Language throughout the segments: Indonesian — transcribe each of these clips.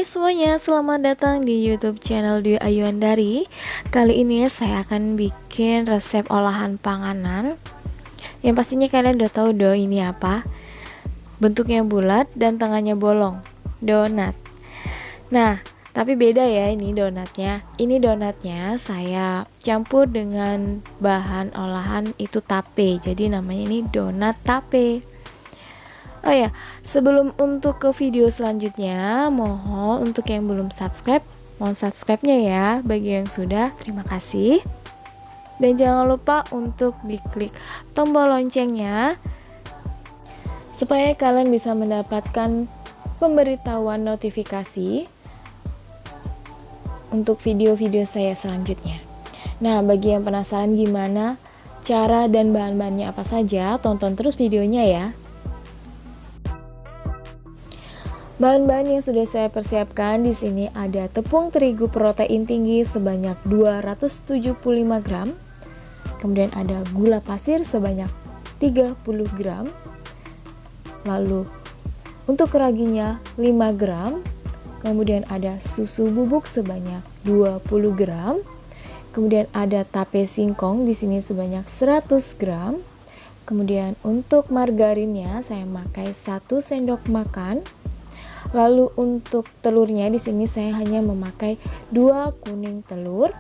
Hai semuanya, selamat datang di YouTube channel Dwi Ayuandari. Kali ini saya akan bikin resep olahan panganan yang pastinya kalian udah tahu ini apa. Bentuknya bulat dan tengahnya bolong, donat. Nah, tapi beda ya ini donatnya. Ini donatnya saya campur dengan bahan olahan itu tape. Jadi namanya ini donat tape. Oh ya, sebelum untuk ke video selanjutnya, mohon untuk yang belum subscribe, mohon subscribe-nya ya. Bagi yang sudah, terima kasih. Dan jangan lupa untuk diklik tombol loncengnya supaya kalian bisa mendapatkan pemberitahuan notifikasi untuk video-video saya selanjutnya. Nah, bagi yang penasaran gimana cara dan bahan-bahannya apa saja, tonton terus videonya ya. Bahan-bahan yang sudah saya persiapkan di sini ada tepung terigu protein tinggi sebanyak 275 gram. Kemudian ada gula pasir sebanyak 30 gram. Lalu untuk raginya 5 gram. Kemudian ada susu bubuk sebanyak 20 gram. Kemudian ada tape singkong di sini sebanyak 100 gram. Kemudian untuk margarinnya saya pakai 1 sendok makan. Lalu untuk telurnya di sini saya hanya memakai 2 kuning telur.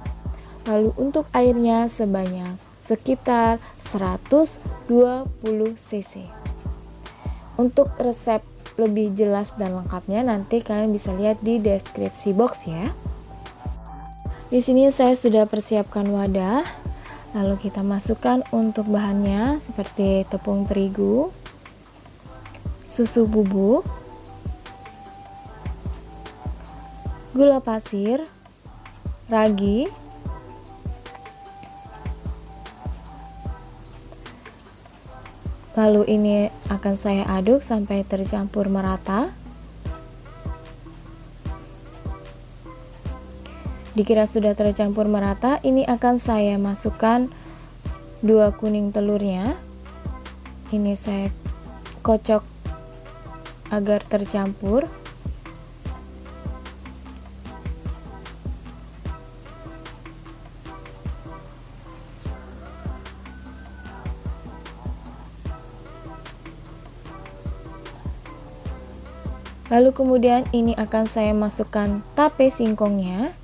Lalu untuk airnya sebanyak sekitar 120 cc. Untuk resep lebih jelas dan lengkapnya nanti kalian bisa lihat di deskripsi box ya. Di sini saya sudah persiapkan wadah. Lalu kita masukkan untuk bahannya seperti tepung terigu, susu bubuk, gula pasir, ragi, lalu ini akan saya aduk sampai tercampur merata. Dikira sudah tercampur merata, ini akan saya masukkan 2 kuning telurnya. Ini saya kocok agar tercampur. Lalu kemudian ini akan saya masukkan tape singkongnya.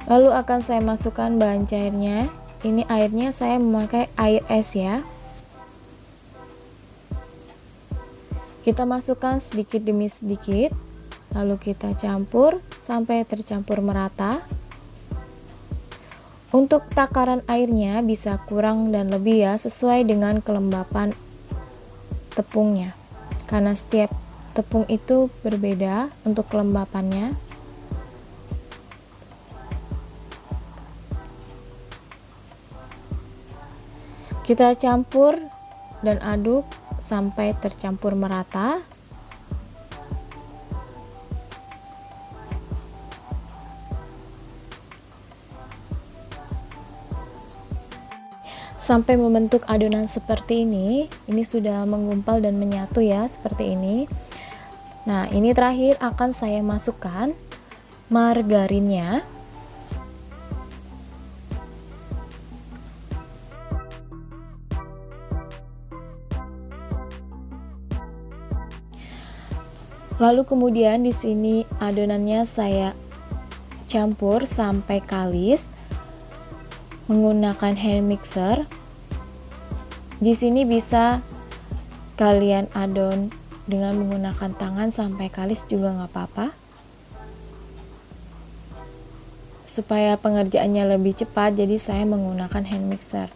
Lalu akan saya masukkan bahan cairnya. Ini airnya saya memakai air es ya. Kita masukkan sedikit demi sedikit. Lalu kita campur sampai tercampur merata. Untuk takaran airnya bisa kurang dan lebih ya, sesuai dengan kelembapan tepungnya. Karena setiap tepung itu berbeda untuk kelembapannya. Kita campur dan aduk sampai tercampur merata. Sampai membentuk adonan seperti ini sudah menggumpal dan menyatu ya, seperti ini. Nah, ini terakhir akan saya masukkan margarinnya. Lalu kemudian di sini adonannya saya campur sampai kalis menggunakan hand mixer. Di sini bisa kalian adon dengan menggunakan tangan sampai kalis juga nggak apa-apa. Supaya pengerjaannya lebih cepat, jadi saya menggunakan hand mixer.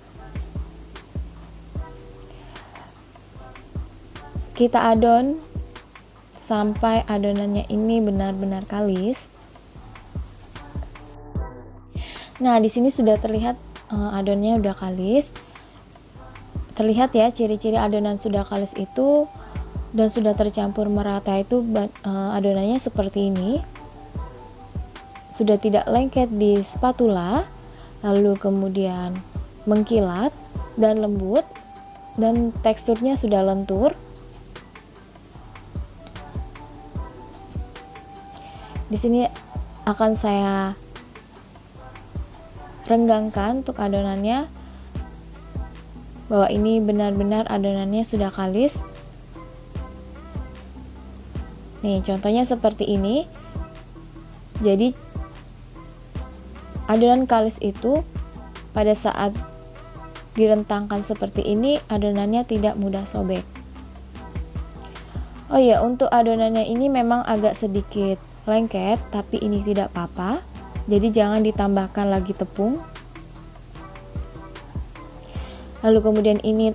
Kita adon sampai adonannya ini benar-benar kalis. Nah, di sini sudah terlihat adonannya udah kalis. Terlihat ya ciri-ciri adonan sudah kalis itu dan sudah tercampur merata itu adonannya seperti ini. Sudah tidak lengket di spatula, lalu kemudian mengkilat. dan lembut dan teksturnya sudah lentur. Di sini akan saya renggangkan untuk adonannya, bahwa ini benar-benar adonannya sudah kalis. Nih, contohnya seperti ini. Jadi adonan kalis itu pada saat direntangkan seperti ini, adonannya tidak mudah sobek. Oh ya, untuk adonannya ini memang agak sedikit lengket, tapi ini tidak apa-apa. Jadi jangan ditambahkan lagi tepung. Lalu kemudian ini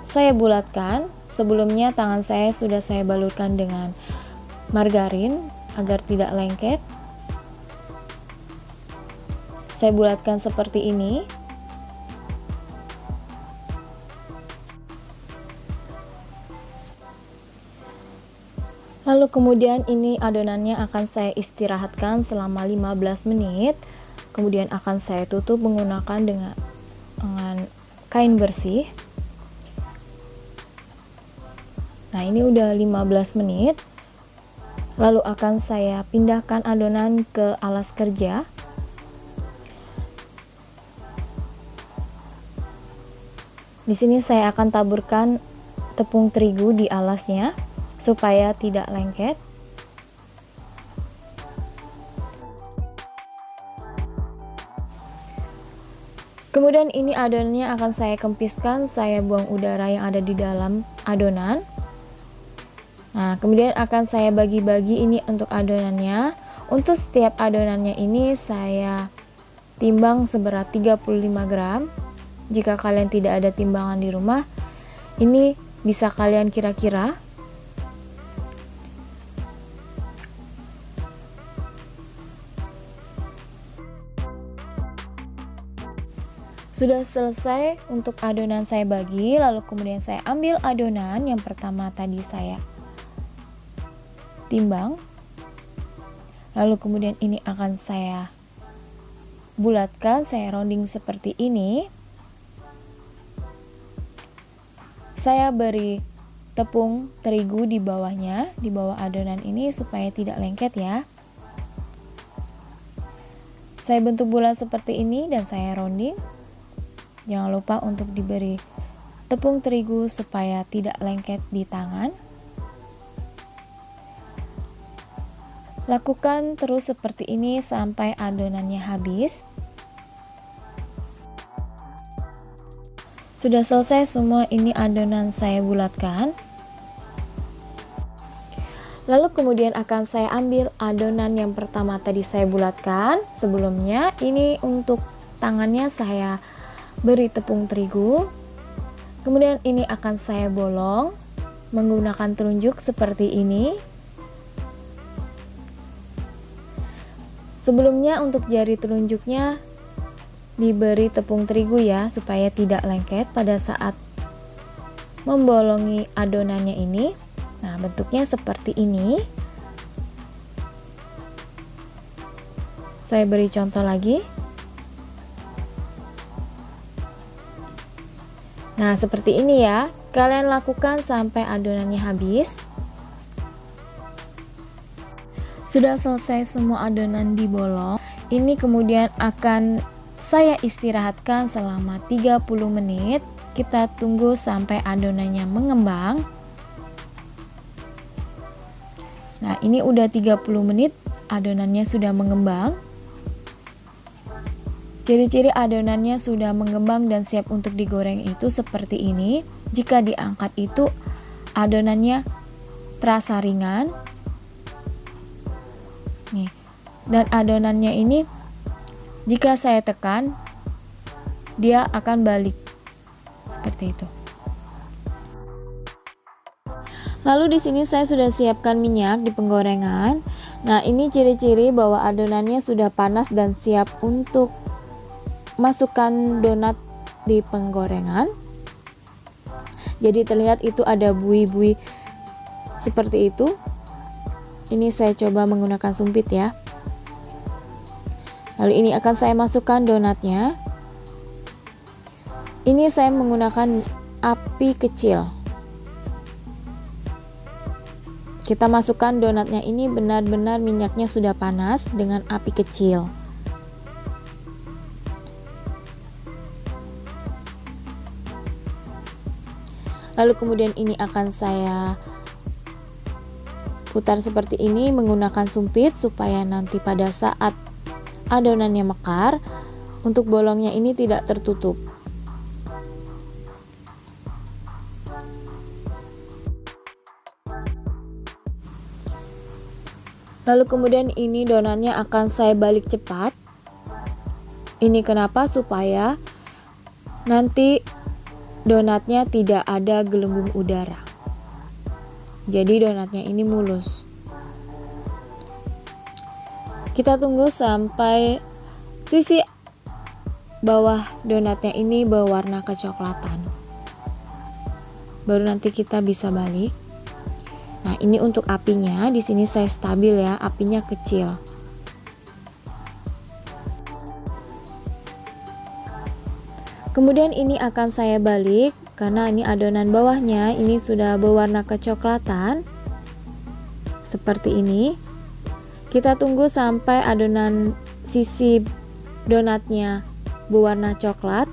saya bulatkan. Sebelumnya tangan saya sudah saya balurkan dengan margarin agar tidak lengket. Saya bulatkan seperti ini. Lalu kemudian ini adonannya akan saya istirahatkan selama 15 menit. Kemudian akan saya tutup menggunakan dengan kain bersih. Nah, ini udah 15 menit. Lalu akan saya pindahkan adonan ke alas kerja. Di sini saya akan taburkan tepung terigu di alasnya supaya tidak lengket. Kemudian ini adonannya akan saya kempiskan, saya buang udara yang ada di dalam adonan. Nah, kemudian akan saya bagi-bagi ini untuk adonannya. Untuk setiap adonannya ini saya timbang seberat 35 gram. Jika kalian tidak ada timbangan di rumah, ini bisa kalian kira-kira. Sudah selesai untuk adonan saya bagi, lalu kemudian saya ambil adonan yang pertama tadi saya timbang. Lalu kemudian ini akan saya bulatkan, saya rounding seperti ini. Saya beri tepung terigu di bawahnya, di bawah adonan ini supaya tidak lengket ya. Saya bentuk bulat seperti ini dan saya rounding. Jangan lupa untuk diberi tepung terigu supaya tidak lengket di tangan. Lakukan terus seperti ini sampai adonannya habis. Sudah selesai semua ini adonan saya bulatkan. Lalu kemudian akan saya ambil adonan yang pertama tadi saya bulatkan. Sebelumnya ini untuk tangannya saya beri tepung terigu. Kemudian ini akan saya bolong menggunakan telunjuk seperti ini. Sebelumnya untuk jari telunjuknya diberi tepung terigu ya, supaya tidak lengket pada saat membolongi adonannya ini. Nah, bentuknya seperti ini. Saya beri contoh lagi. Nah, seperti ini ya. Kalian lakukan sampai adonannya habis. Sudah selesai semua adonan dibolong. Ini kemudian akan saya istirahatkan selama 30 menit. Kita tunggu sampai adonannya mengembang. Nah, ini udah 30 menit adonannya sudah mengembang. Ciri-ciri adonannya sudah mengembang dan siap untuk digoreng itu seperti ini. Jika diangkat itu adonannya terasa ringan. Nih. Dan adonannya ini jika saya tekan dia akan balik. Seperti itu. Lalu di sini saya sudah siapkan minyak di penggorengan. Nah, ini ciri-ciri bahwa adonannya sudah panas dan siap untuk masukkan donat di penggorengan. Jadi terlihat itu ada buih-buih seperti itu. Ini saya coba menggunakan sumpit ya. Lalu ini akan saya masukkan donatnya. Ini saya menggunakan api kecil. Kita masukkan donatnya ini benar-benar minyaknya sudah panas dengan api kecil. Lalu kemudian ini akan saya putar seperti ini menggunakan sumpit supaya nanti pada saat adonannya mekar, untuk bolongnya ini tidak tertutup. Lalu kemudian ini donatnya akan saya balik cepat. Ini kenapa? Supaya nanti donatnya tidak ada gelembung udara. Jadi donatnya ini mulus. Kita tunggu sampai sisi bawah donatnya ini berwarna kecoklatan. Baru nanti kita bisa balik. Nah, ini untuk apinya, di sini saya stabil ya, apinya kecil. Kemudian ini akan saya balik karena ini adonan bawahnya ini sudah berwarna kecoklatan. Seperti ini. Kita tunggu sampai adonan sisi donatnya berwarna coklat.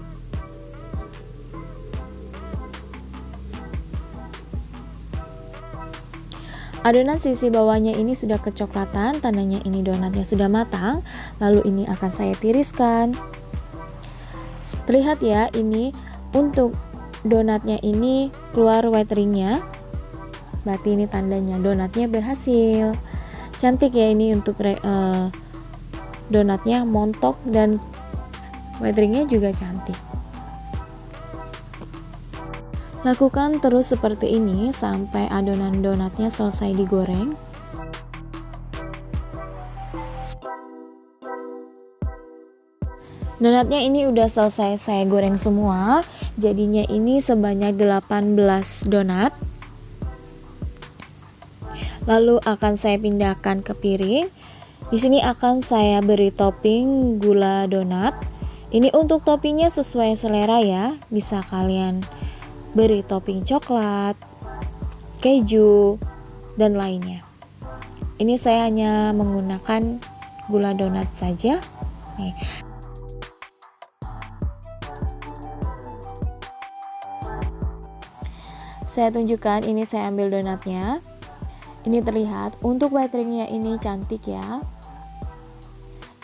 Adonan sisi bawahnya ini sudah kecoklatan, tandanya ini donatnya sudah matang. Lalu ini akan saya tiriskan. Terlihat ya, ini untuk donatnya ini keluar white ringnya. Berarti ini tandanya donatnya berhasil. Cantik ya ini untuk donatnya montok dan white ringnya juga cantik. Lakukan terus seperti ini sampai adonan donatnya selesai digoreng. Donatnya ini udah selesai saya goreng semua. Jadinya ini sebanyak 18 donat. Lalu akan saya pindahkan ke piring. Di sini akan saya beri topping gula donat. Ini untuk toppingnya sesuai selera ya. Bisa kalian beri topping coklat, keju, dan lainnya. Ini saya hanya menggunakan gula donat saja. Nih. Saya tunjukkan, ini saya ambil donatnya. Ini terlihat, untuk white ringnya ini cantik ya.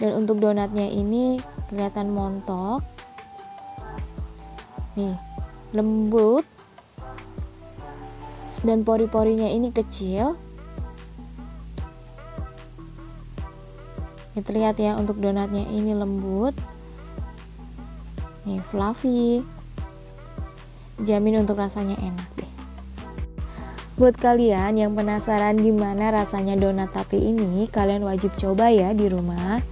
Dan untuk donatnya ini kelihatan montok. Nih. Lembut dan pori-porinya ini kecil. Ini terlihat ya, untuk donatnya ini lembut. Nih fluffy. Jamin untuk rasanya enak deh. Buat kalian yang penasaran gimana rasanya donat tape ini, kalian wajib coba ya di rumah.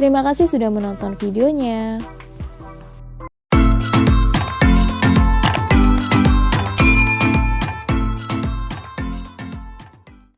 Terima kasih sudah menonton videonya.